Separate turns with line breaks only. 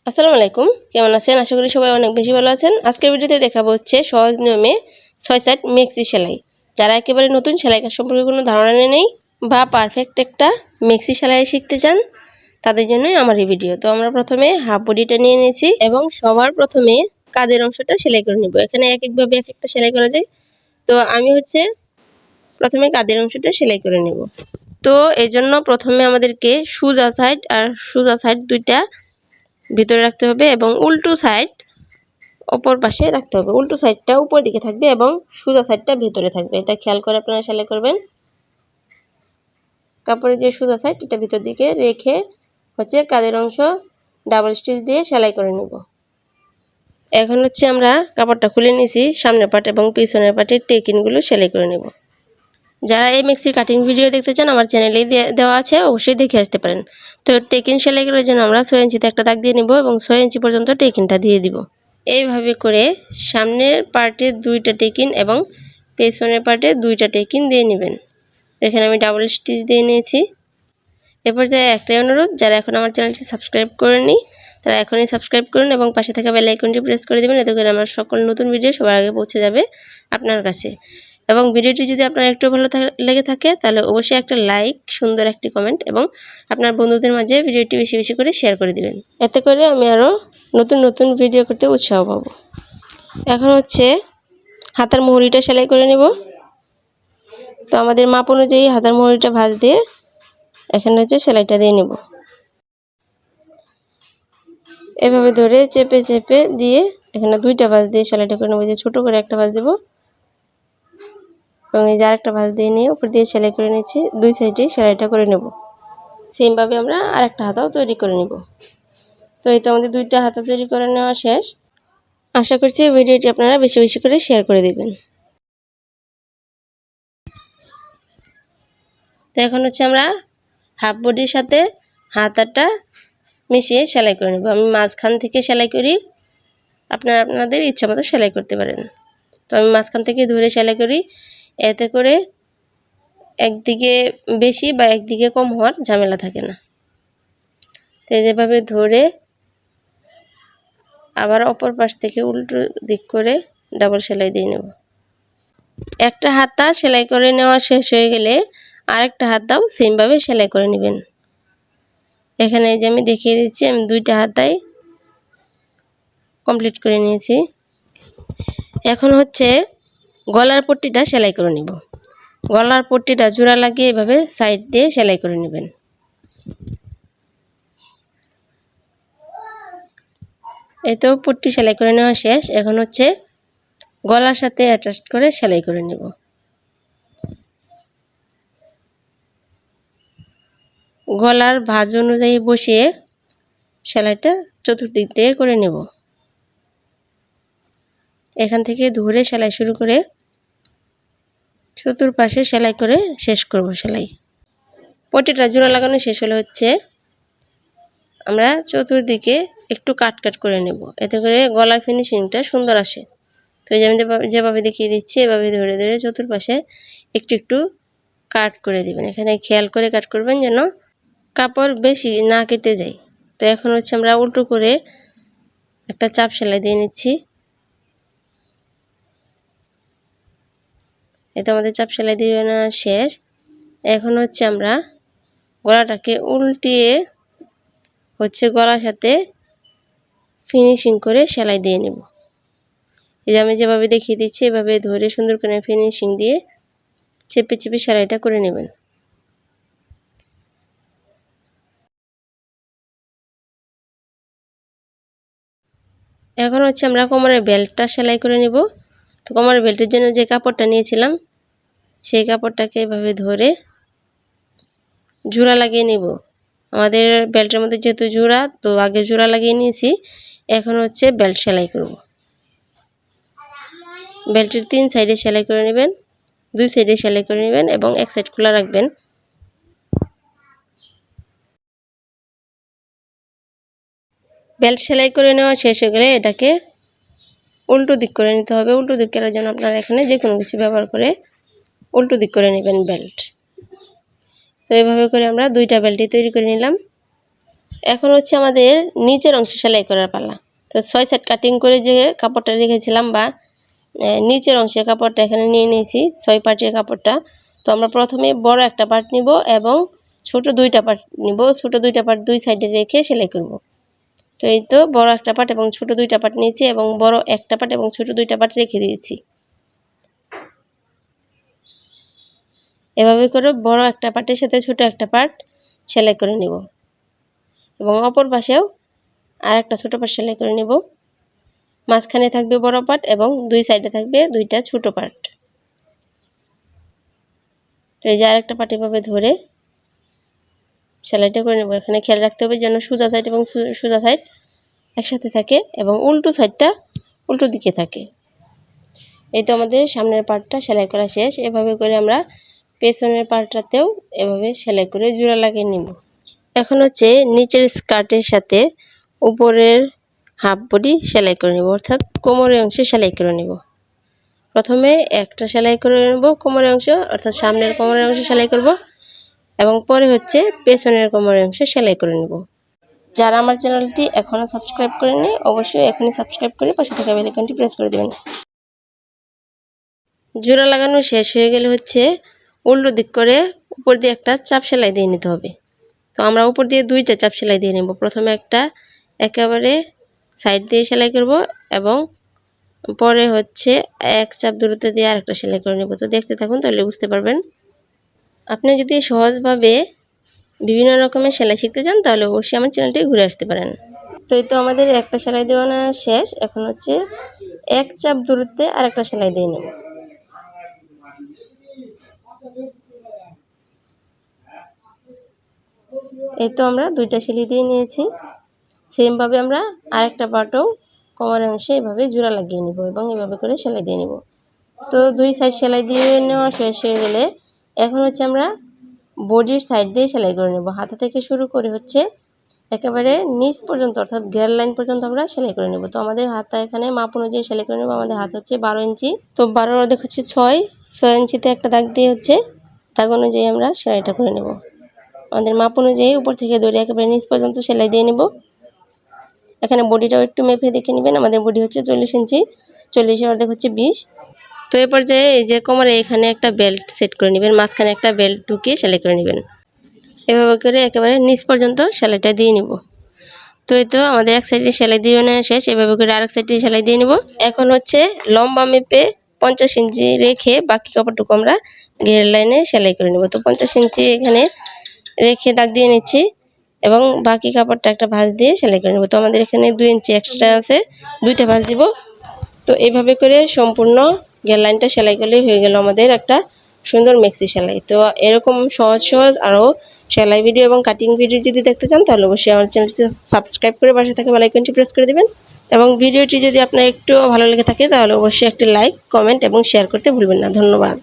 আসসালামু আলাইকুম, কেমন আছেন? আশা করি সবাই অনেক বেশি ভালো আছেন। আজকের ভিডিওতে দেখাবো হচ্ছে সহজ নিয়মে 6 সাইড মেক্সি সেলাই। যারা একেবারে নতুন সেলাই কাজ সম্পর্কে কোনো ধারণা নেই বা পারফেক্ট একটা মেক্সি সেলাই শিখতে চান, তাদের জন্যই আমার এই ভিডিও। তো আমরা প্রথমে হাফ বডিটা নিয়ে নিয়েছি এবং সবার প্রথমে কাঁধের অংশটা সেলাই করে নেব। এখানে এক একভাবে এক একটা সেলাই করা যায়। তো আমি হচ্ছে প্রথমে কাঁধের অংশটা সেলাই করে নেব। তো এই জন্য প্রথমে আমাদেরকে সোজা সাইড আর সোজা সাইড দুইটা ভিতরে রাখতে হবে এবং উল্টো সাইড অপর পাশে রাখতে হবে। উল্টো সাইডটা উপর দিকে থাকবে এবং সোজা সাইডটা ভিতরে থাকবে। এটা খেয়াল করে আপনারা সেলাই করবেন। কাপড়ের যে সোজা সাইড এটা ভিতর দিকে রেখে হচ্ছে কাঁধের অংশ ডাবল স্টিচ দিয়ে সেলাই করে নেব। এখন হচ্ছে আমরা কাপড়টা খুলে নিয়েছি, সামনের পাট এবং পিছনের পাটের টেকিনগুলো সেলাই করে নেব। যারা এই মেক্সির কাটিং ভিডিও দেখতে চান আমার চ্যানেলেই দেওয়া আছে, অবশ্যই দেখে আসতে পারেন। তো টেকিন সেলাই করার জন্য আমরা 6 ইঞ্চিতে একটা দাগ দিয়ে নেব এবং 6 ইঞ্চি পর্যন্ত টেকিনটা দিয়ে দিব। এইভাবে করে সামনের পার্টে দুইটা টেকিন এবং পেছনের পার্টে দুইটা টেকিন দিয়ে নেবেন। এখানে আমি ডাবল স্টিচ দিয়ে নিয়েছি। এ পর্যায়ে একটাই অনুরোধ, যারা এখন আমার চ্যানেলটি সাবস্ক্রাইব করেননি তারা এখনই সাবস্ক্রাইব করুন এবং পাশে থাকা বেল আইকনটি প্রেস করে দেবেন। এতে করে আমার সকল নতুন ভিডিও সবার আগে পৌঁছে যাবে আপনার কাছে। এবং ভিডিওটি যদি আপনার একটু ভালো লেগে থাকে তাহলে অবশ্যই একটা লাইক, সুন্দর একটি কমেন্ট এবং আপনার বন্ধুদের মাঝে ভিডিওটি বেশি বেশি করে শেয়ার করে দিবেন। এতে করে আমি আরও নতুন নতুন ভিডিও করতে উৎসাহ পাবো। এখন হচ্ছে হাতার মুহুরিটা সেলাই করে নেব। তো আমাদের মাপ অনুযায়ী হাতার মুহুরিটা ভাঁজ দিয়ে এখানে হচ্ছে সেলাইটা দিয়ে নেব। এভাবে ধরে চেপে চেপে দিয়ে এখানে দুইটা ভাঁজ দিয়ে সেলাইটা করে নেব। যে ছোট করে একটা ভাঁজ দেব এবং এই যে আরেকটা ভাঁজ দিয়ে নিয়ে উপর দিয়ে সেলাই করে নিচ্ছি। দুই সাইডে সেলাইটা করে নেব। সেমভাবে আমরা আরেকটা হাতাও তৈরি করে নেব। তো এই তো আমাদের দুইটা হাতা তৈরি করে নেওয়া শেষ। আশা করছি ভিডিওটি আপনারা বেশি বেশি করে শেয়ার করে দিবেন। তো এখন হচ্ছে আমরা হাফ বডির সাথে হাতাটা মিশিয়ে সেলাই করে নেব। আমি মাঝখান থেকে সেলাই করি, আপনারা আপনাদের ইচ্ছা মতো সেলাই করতে পারেন। তো আমি মাঝখান থেকে ধরে সেলাই করি, এতে করে একদিকে বেশি বা একদিকে কম হওয়ার ঝামেলা থাকে না। তো যেভাবে ধরে আবার অপর পাশ থেকে উল্টো দিক করে ডাবল সেলাই দিয়ে নেব। একটা হাতা সেলাই করে নেওয়া শেষ হয়ে গেলে আরেকটা হাতাও সেমভাবে সেলাই করে নেবেন। এখানে যে আমি দেখিয়ে দিচ্ছি, আমি দুইটা হাতাই কমপ্লিট করে নিয়েছি। এখন হচ্ছে গলার পট্টিটা সেলাই করে নেব। গলার পট্টিটা জোড়া লাগিয়ে এভাবে সাইড দিয়ে সেলাই করে নেবেন। এই তো পট্টি সেলাই করে নেওয়া শেষ। এখন হচ্ছে গলার সাথে অ্যাটাচ করে সেলাই করে নেব। গলার ভাঁজ অনুযায়ী বসিয়ে সেলাইটা চতুর্দিক দিয়ে করে নেব। এখান থেকে ধরে সেলাই শুরু করে চতুর্পাশে সেলাই করে শেষ করব সেলাই। পট্টিটা জোড়া লাগানো শেষ হলে হচ্ছে আমরা চতুর্দিকে একটু কাট কাট করে নেব, এতে করে গলার ফিনিশিংটা সুন্দর আসে। তো এই যে আমি যেভাবে দেখিয়ে দিচ্ছি এভাবে ধরে ধরে চতুর্পাশে একটু একটু কাট করে দিবেন। এখানে খেয়াল করে কাট করবেন যেন কাপড় বেশি না কেটে যায়। তো এখন হচ্ছে আমরা উল্টো করে একটা চাপ সেলাই দিয়ে নিচ্ছি। এটা আমাদের চাপ সেলাই দিয়ে নেওয়া শেষ। এখন হচ্ছে আমরা গলাটাকে উল্টিয়ে হচ্ছে গলার সাথে ফিনিশিং করে সেলাই দিয়ে নেব। এই যে আমি যেভাবে দেখিয়ে দিচ্ছি এভাবে ধরে সুন্দর করে ফিনিশিং দিয়ে চেপে চেপে সেলাইটা করে নেবেন। এখন হচ্ছে আমরা কোমরের বেল্টটা সেলাই করে নেব। তো কোমরের বেল্টের জন্য যে কাপড়টা নিয়েছিলাম সেই কাপড়টাকে এভাবে ধরে জোড়া লাগিয়ে নেব। আমাদের বেল্টের মধ্যে যেহেতু জোড়া, তো আগে জোড়া লাগিয়ে নিয়েছি, এখন হচ্ছে বেল্ট সেলাই করব। বেল্টের 3 সাইডে সেলাই করে নেবেন, 2 সাইডে সেলাই করে নেবেন এবং এক সাইড খোলা রাখবেন। বেল্ট সেলাই করে নেওয়া শেষ হয়ে গেলে এটাকে উল্টো দিক করে নিতে হবে। উল্টো দিক করার জন্য আপনারা এখানে যে কোনো কিছু ব্যবহার করে উল্টো দিক করে নেবেন বেল্ট। তো এইভাবে করে আমরা দুইটা বেল্টই তৈরি করে নিলাম। এখন হচ্ছে আমাদের নিচের অংশ সেলাই করার পালা। তো 6 সেট কাটিং করে যে কাপড়টা রেখেছিলাম বা নিচের অংশের কাপড়টা এখানে নিয়ে নিয়েছি 6 পার্টের কাপড়টা। তো আমরা প্রথমে বড় একটা পার্ট নিব এবং ছোট দুইটা পার্ট নিব। ছোট দুইটা পার্ট দুই সাইডে রেখে সেলাই করব। তো এই তো বড় একটা পার্ট এবং ছোট দুইটা পার্ট নিয়েছি এবং বড় একটা পার্ট এবং ছোট দুইটা পার্ট রেখে দিয়েছি। এভাবে করে বড় একটা পার্টের সাথে ছোট একটা পার্ট সেলাই করে নিব এবং অপর পাশেও আরেকটা ছোট পার্ট সেলাই করে নিব। মাঝখানে থাকবে বড় পার্ট এবং দুই সাইডে থাকবে দুইটা ছোট পার্ট। তো এই যে আরেকটা পার্ট এভাবে ধরে সেলাইটা করে নেব। এখানে খেয়াল রাখতে হবে যেন সোজা সাইড এবং সোজা সাইড একসাথে থাকে এবং উল্টো সাইডটা উল্টো দিকে থাকে। এই তো আমাদের সামনের পার্টটা সেলাই করা শেষ। এভাবে করে আমরা পেছনের পার্টটাতেও এভাবে সেলাই করে জোড়া লাগিয়ে নিব। এখন হচ্ছে নিচের স্কার্টের সাথে উপরের হাফ বডি সেলাই করে নেব, অর্থাৎ কোমরের অংশে সেলাই করে নেব। প্রথমে একটা সেলাই করে নেব কোমরের অংশ, অর্থাৎ সামনের কোমরের অংশ সেলাই করব এবং পরে হচ্ছে পেছনের কোমরের অংশ সেলাই করে নেব। যারা আমার চ্যানেলটি এখনও সাবস্ক্রাইব করেনি অবশ্যই এখনই সাবস্ক্রাইব করে পাশে থাকা বেল আইকনটি প্রেস করে দেবেন। জোড়া লাগানো শেষ হয়ে গেলে হচ্ছে উল্টো দিক করে উপর দিয়ে একটা চাপ সেলাই দিয়ে নিতে হবে। তো আমরা উপর দিয়ে দুইটা চাপ সেলাই দিয়ে নেব। প্রথমে একটা একেবারে সাইড দিয়ে সেলাই করব এবং পরে হচ্ছে এক চাপ দূরত্ব দিয়ে আরেকটা সেলাই করে নেব। তো দেখতে থাকুন তাহলে বুঝতে পারবেন। আপনি যদি সহজভাবে বিভিন্ন রকমের সেলাই শিখতে চান তাহলে অবশ্যই আমার চ্যানেলটি ঘুরে আসতে পারেন। তো এই তো আমাদের একটা সেলাই দেওয়ানো শেষ। এখন হচ্ছে এক চাপ দূরত্বে আরেকটা সেলাই দিয়ে নেব। এই তো আমরা দুইটা সেলাই দিয়ে নিয়েছি। সেমভাবে আমরা আরেকটা পার্টও কোমরের অংশে এভাবে জোড়া লাগিয়ে নিব এবং এভাবে করে সেলাই দিয়ে নিব। তো দুই সাইড সেলাই দিয়ে নেওয়া শেষ হয়ে গেলে এখন হচ্ছে আমরা বডির সাইড দিয়ে সেলাই করে নেব। হাতা থেকে শুরু করে হচ্ছে একেবারে নিচ পর্যন্ত অর্থাৎ ঘের লাইন পর্যন্ত আমরা সেলাই করে নেব। তো আমাদের হাতটা এখানে মাপ অনুযায়ী সেলাই করে নেব। আমাদের হাত হচ্ছে 12 ইঞ্চি। তো 12 অর্ধেক হচ্ছে 6 ইঞ্চিতে একটা দাগ দিয়ে হচ্ছে দাগ অনুযায়ী আমরা সেলাইটা করে নেব। আমাদের মাপ অনুযায়ী উপর থেকে ধরে একেবারে নিচ পর্যন্ত সেলাই দিয়ে নেব। এখানে বডিটাও একটু মেপে দেখে নেবেন। আমাদের বডি হচ্ছে 40 ইঞ্চি, 40 অর্ধেক হচ্ছে 20। তো এই পর্যায়ে এই যে কোমরে এখানে একটা বেল্ট সেট করে নেবেন, মাঝখানে একটা বেল্ট ঢুকিয়ে সেলাই করে নেবেন। এভাবে করে একেবারে নিচ পর্যন্ত সেলাইটা দিয়ে নিব। তো এই তো আমাদের এক সাইডে সেলাই দিয়ে নেওয়া শেষ। এভাবে করে আরেক সাইডে সেলাই দিয়ে নিব। এখন হচ্ছে লম্বা মেপে 50 ইঞ্চি রেখে বাকি কাপড়টুকু আমরা ঘের লাইনে সেলাই করে নেব। তো 50 ইঞ্চি এখানে রেখে দাগ দিয়ে নিচ্ছি এবং বাকি কাপড়টা একটা ভাঁজ দিয়ে সেলাই করে নেব। তো আমাদের এখানে 2 ইঞ্চি এক্সট্রা আছে, দুইটা ভাঁজ দিব। তো এইভাবে করে সম্পূর্ণ ঘের লাইনটা সেলাই করলেই হয়ে গেল আমাদের একটা সুন্দর মেক্সি সেলাই। তো এরকম সহজ সহজ আরও সেলাই ভিডিও এবং কাটিং ভিডিও যদি দেখতে চান তাহলে অবশ্যই আমার চ্যানেলটি সাবস্ক্রাইব করে পাশে থাকা বেল আইকনটি প্রেস করে দেবেন এবং ভিডিওটি যদি আপনার একটু ভালো লেগে থাকে তাহলে অবশ্যই একটি লাইক, কমেন্ট এবং শেয়ার করতে ভুলবেন না। ধন্যবাদ।